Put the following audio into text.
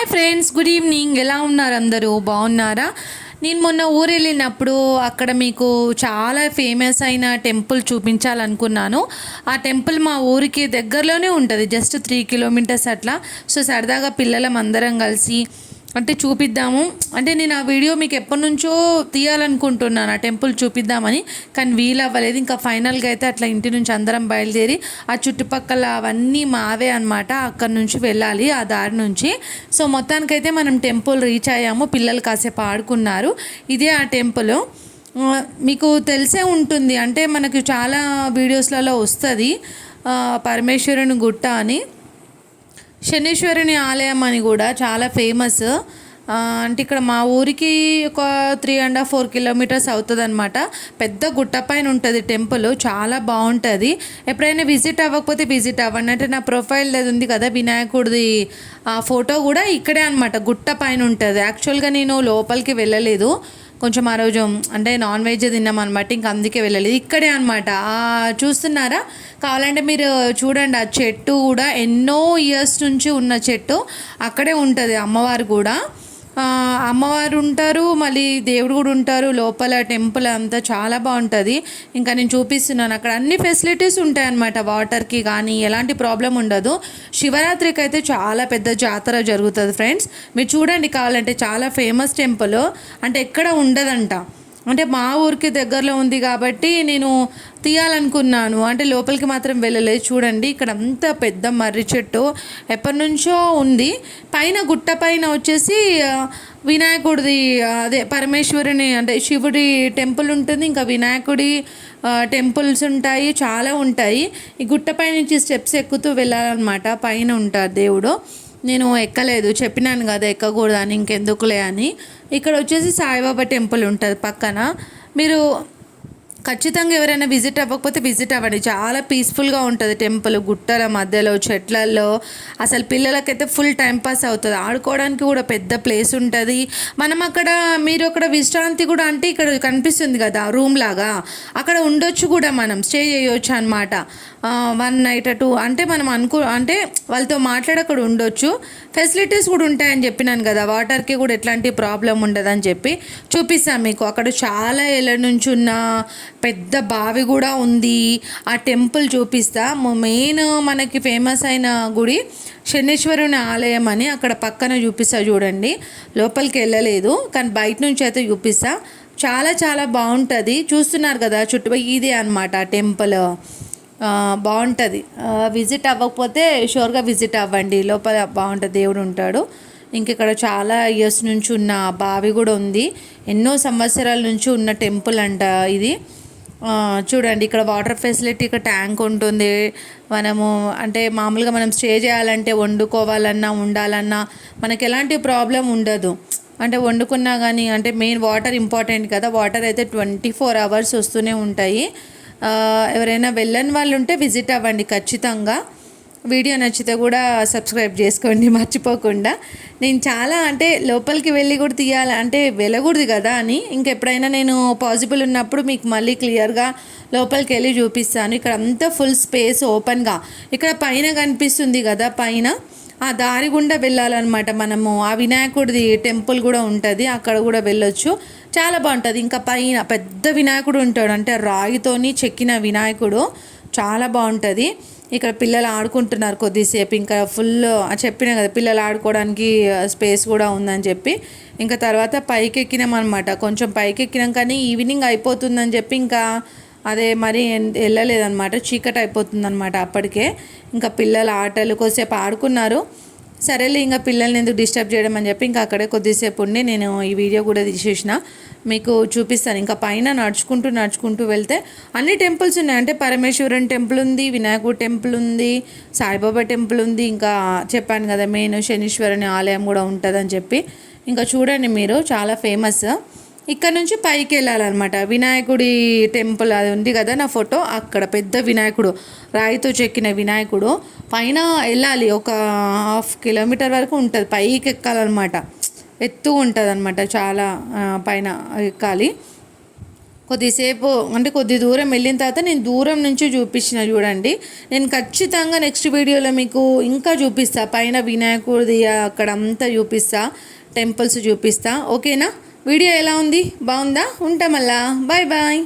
Hi friends, good evening. ఎలా ఉన్నారు? అందరూ బాగున్నారా? నేను మొన్న ఊరు వెళ్ళినప్పుడు అక్కడ మీకు చాలా ఫేమస్ అయిన టెంపుల్ చూపించాలనుకున్నాను. ఆ టెంపుల్ మా ఊరికి దగ్గరలోనే ఉంటుంది, జస్ట్ 3 కిలోమీటర్స్ అట్లా. సో సరదాగా పిల్లలం అందరం కలిసి అంటే చూపిద్దాము అంటే నేను ఆ వీడియో మీకు ఎప్పటి నుంచో తీయాలనుకుంటున్నాను, ఆ టెంపుల్ చూపిద్దామని. కానీ వీలు అవ్వలేదు. ఇంకా ఫైనల్గా అయితే అట్లా ఇంటి నుంచి అందరం బయలుదేరి ఆ చుట్టుపక్కల అవన్నీ మావే అనమాట, అక్కడి నుంచి వెళ్ళాలి ఆ దారి నుంచి. సో మొత్తానికైతే మనం టెంపుల్ రీచ్ అయ్యాము. పిల్లలు కాసేపు ఆడుకున్నారు. ఇదే ఆ టెంపుల్. మీకు తెలిసే ఉంటుంది, అంటే మనకు చాలా వీడియోస్లలో వస్తుంది పరమేశ్వరుని గుట్ట అని, శనీశ్వరుని ఆలయం అని కూడా చాలా ఫేమస్. అంటే ఇక్కడ మా ఊరికి ఒక 3.5-4 కిలోమీటర్స్ అవుతుంది అనమాట. పెద్ద గుట్ట పైన ఉంటుంది టెంపుల్, చాలా బాగుంటుంది. ఎప్పుడైనా విజిట్ అవ్వకపోతే విజిట్ అవ్వండి. అంటే నా ప్రొఫైల్ అది ఉంది కదా వినాయకుడిది, ఆ ఫోటో కూడా ఇక్కడే అనమాట, గుట్ట పైన ఉంటుంది. యాక్చువల్గా నేను లోపలికి వెళ్ళలేదు, కొంచెం ఆ రోజు అంటే నాన్ వెజ్ తిన్నాం అనమాట, ఇంక అందుకే వెళ్ళలేదు. ఇక్కడే అనమాట చూస్తున్నారా, కావాలంటే మీరు చూడండి. ఆ చెట్టు కూడా ఎన్నో ఇయర్స్ నుంచి ఉన్న చెట్టు, అక్కడే ఉంటుంది అమ్మవారు కూడా. అమ్మవారు ఉంటారు, మళ్ళీ దేవుడు కూడా ఉంటారు లోపల. టెంపుల్ అంతా చాలా బాగుంటుంది. ఇంకా నేను చూపిస్తున్నాను, అక్కడ అన్ని ఫెసిలిటీస్ ఉంటాయన్నమాట. వాటర్కి కానీ ఎలాంటి ప్రాబ్లం ఉండదు. శివరాత్రికి అయితే చాలా పెద్ద జాతర జరుగుతుంది ఫ్రెండ్స్, మీరు చూడండి కావాలంటే. చాలా ఫేమస్ టెంపుల్, అంటే ఎక్కడ ఉండదంట. అంటే మా ఊరికి దగ్గరలో ఉంది కాబట్టి నేను తీయాలనుకున్నాను, అంటే లోపలికి మాత్రం వెళ్ళలేదు. చూడండి ఇక్కడ అంత పెద్ద మర్రి చెట్టు ఎప్పటి నుంచో ఉంది. పైన గుట్ట పైన వచ్చేసి వినాయకుడిది, అదే పరమేశ్వరుని అంటే శివుడి టెంపుల్ ఉంటుంది, ఇంకా వినాయకుడి టెంపుల్స్ ఉంటాయి, చాలా ఉంటాయి. ఈ గుట్ట పై నుంచి స్టెప్స్ ఎక్కుతూ వెళ్ళాలన్నమాట, పైన ఉంటారు దేవుడు. నేను ఎక్కలేదు, చెప్పినాను కదా ఎక్కకూడదని, ఇంకెందుకులే అని. ఇక్కడ వచ్చేసి సాయిబాబా టెంపుల్ ఉంటుంది పక్కన. మీరు ఖచ్చితంగా ఎవరైనా విజిట్ అవ్వకపోతే విజిట్ అవ్వండి, చాలా పీస్ఫుల్గా ఉంటుంది టెంపుల్. గుట్టల మధ్యలో చెట్లల్లో అసలు పిల్లలకైతే ఫుల్ టైం పాస్ అవుతుంది. ఆడుకోవడానికి కూడా పెద్ద ప్లేస్ ఉంటుంది. మనం అక్కడ మీరు అక్కడ విశ్రాంతి కూడా, అంటే ఇక్కడ కనిపిస్తుంది కదా రూమ్ లాగా, అక్కడ ఉండొచ్చు కూడా, మనం స్టే చేయొచ్చు అనమాట. 1 నైట్ 2 అంటే మనం అంటే వాళ్ళతో మాట్లాడి అక్కడ ఉండొచ్చు. ఫెసిలిటీస్ కూడా ఉంటాయని చెప్పినాను కదా, వాటర్కి కూడా ఎట్లాంటి ప్రాబ్లం ఉండదని చెప్పి చూపిస్తాను మీకు. అక్కడ చాలా ఏళ్ళ నుంచి ఉన్న పెద్ద బావి కూడా ఉంది. ఆ టెంపుల్ చూపిస్తా. మెయిన్ మనకి ఫేమస్ అయిన గుడి శనీశ్వరుని ఆలయం అని, అక్కడ పక్కన చూపిస్తా చూడండి. లోపలికి వెళ్ళలేదు కానీ బయట నుంచి అయితే చూపిస్తా. చాలా చాలా బాగుంటుంది. చూస్తున్నారు కదా చుట్టుపక్కల, ఇదే అనమాట టెంపుల్. బాగుంటుంది. విజిట్ అవ్వకపోతే షూర్గా విజిట్ అవ్వండి, లోపల బాగుంటుంది, దేవుడు ఉంటాడు. ఇంక ఇక్కడ చాలా ఇయర్స్ నుంచి ఉన్న బావి కూడా ఉంది, ఎన్నో సంవత్సరాల నుంచి ఉన్న టెంపుల్ అంట ఇది. చూడండి ఇక్కడ వాటర్ ఫెసిలిటీ, ఇక్కడ ట్యాంక్ ఉంటుంది. మనము అంటే మామూలుగా మనం స్టే చేయాలంటే, వండుకోవాలన్నా ఉండాలన్నా మనకి ఎలాంటి ప్రాబ్లం ఉండదు. అంటే వండుకున్నా కానీ, అంటే మెయిన్ వాటర్ ఇంపార్టెంట్ కదా, వాటర్ అయితే 24 hours వస్తూనే ఉంటాయి. ఎవరైనా వెళ్ళని వాళ్ళు ఉంటే విజిట్ అవ్వండి ఖచ్చితంగా. వీడియో నచ్చితే కూడా సబ్స్క్రైబ్ చేసుకోండి మర్చిపోకుండా. నేను చాలా అంటే లోపలికి వెళ్ళి కూడా తీయాలి, అంటే వెళ్ళకూడదు కదా అని, ఇంకెప్పుడైనా నేను పాసిబుల్ ఉన్నప్పుడు మీకు మళ్ళీ క్లియర్గా లోపలికి వెళ్ళి చూపిస్తాను. ఇక్కడ అంతా ఫుల్ స్పేస్ ఓపెన్గా, ఇక్కడ పైన కనిపిస్తుంది కదా, పైన ఆ దారి గుండా వెళ్ళాలన్నమాట మనము. ఆ వినాయకుడిది టెంపుల్ కూడా ఉంటుంది, అక్కడ కూడా వెళ్ళొచ్చు, చాలా బాగుంటుంది. ఇంకా పైన పెద్ద వినాయకుడు ఉంటాడు, అంటే రాయితోని చెక్కిన వినాయకుడు, చాలా బాగుంటుంది. ఇక్కడ పిల్లలు ఆడుకుంటున్నారు కొద్దిసేపు. ఇంకా ఫుల్ చెప్పిన కదా పిల్లలు ఆడుకోవడానికి స్పేస్ కూడా ఉందని చెప్పి, ఇంకా తర్వాత పైకి ఎక్కినాం అనమాట. కొంచెం పైకి ఎక్కినాం కానీ ఈవినింగ్ అయిపోతుందని చెప్పి ఇంకా అదే మరి వెళ్ళలేదన్నమాట, చీకటి అయిపోతుందన్నమాట అప్పటికే. ఇంకా పిల్లల ఆటలు కొద్దిసేపు ఆడుకున్నారు. సరేలే ఇంకా పిల్లల్ని ఎందుకు డిస్టర్బ్ చేయడం అని చెప్పి ఇంకా అక్కడే కొద్దిసేపు ఉండి నేను ఈ వీడియో కూడా తీసేసిన, మీకు చూపిస్తాను. ఇంకా పైన నడుచుకుంటూ వెళ్తే అన్ని టెంపుల్స్ ఉన్నాయి. అంటే పరమేశ్వరుని టెంపుల్ ఉంది, వినాయకుడు టెంపుల్ ఉంది, సాయిబాబా టెంపుల్ ఉంది, ఇంకా చెప్పాను కదా మెయిన్ శనీశ్వరుని ఆలయం కూడా ఉంటుందని చెప్పి. ఇంకా చూడండి మీరు, చాలా ఫేమస్. ఇక్కడ నుంచి పైకి వెళ్ళాలన్నమాట, వినాయకుడి టెంపుల్ అది ఉంది కదా నా ఫోటో, అక్కడ పెద్ద వినాయకుడు, రాయితో చెక్కిన వినాయకుడు. పైన వెళ్ళాలి, ఒక 1/2 కిలోమీటర్ వరకు ఉంటుంది, పైకి ఎక్కాలన్నమాట. ఎత్తు ఉంటుంది అనమాట, చాలా పైన ఎక్కాలి. కొద్దిసేపు అంటే కొద్ది దూరం వెళ్ళిన తర్వాత నేను దూరం నుంచి చూపించిన చూడండి. నేను ఖచ్చితంగా నెక్స్ట్ వీడియోలో మీకు ఇంకా చూపిస్తా, పైన వినాయకుడిది అక్కడ అంతా చూపిస్తా, టెంపుల్స్ చూపిస్తా. ఓకేనా? వీడియో ఎలా ఉంది? బాగుందా? ఉంటా మళ్ళా. Bye bye.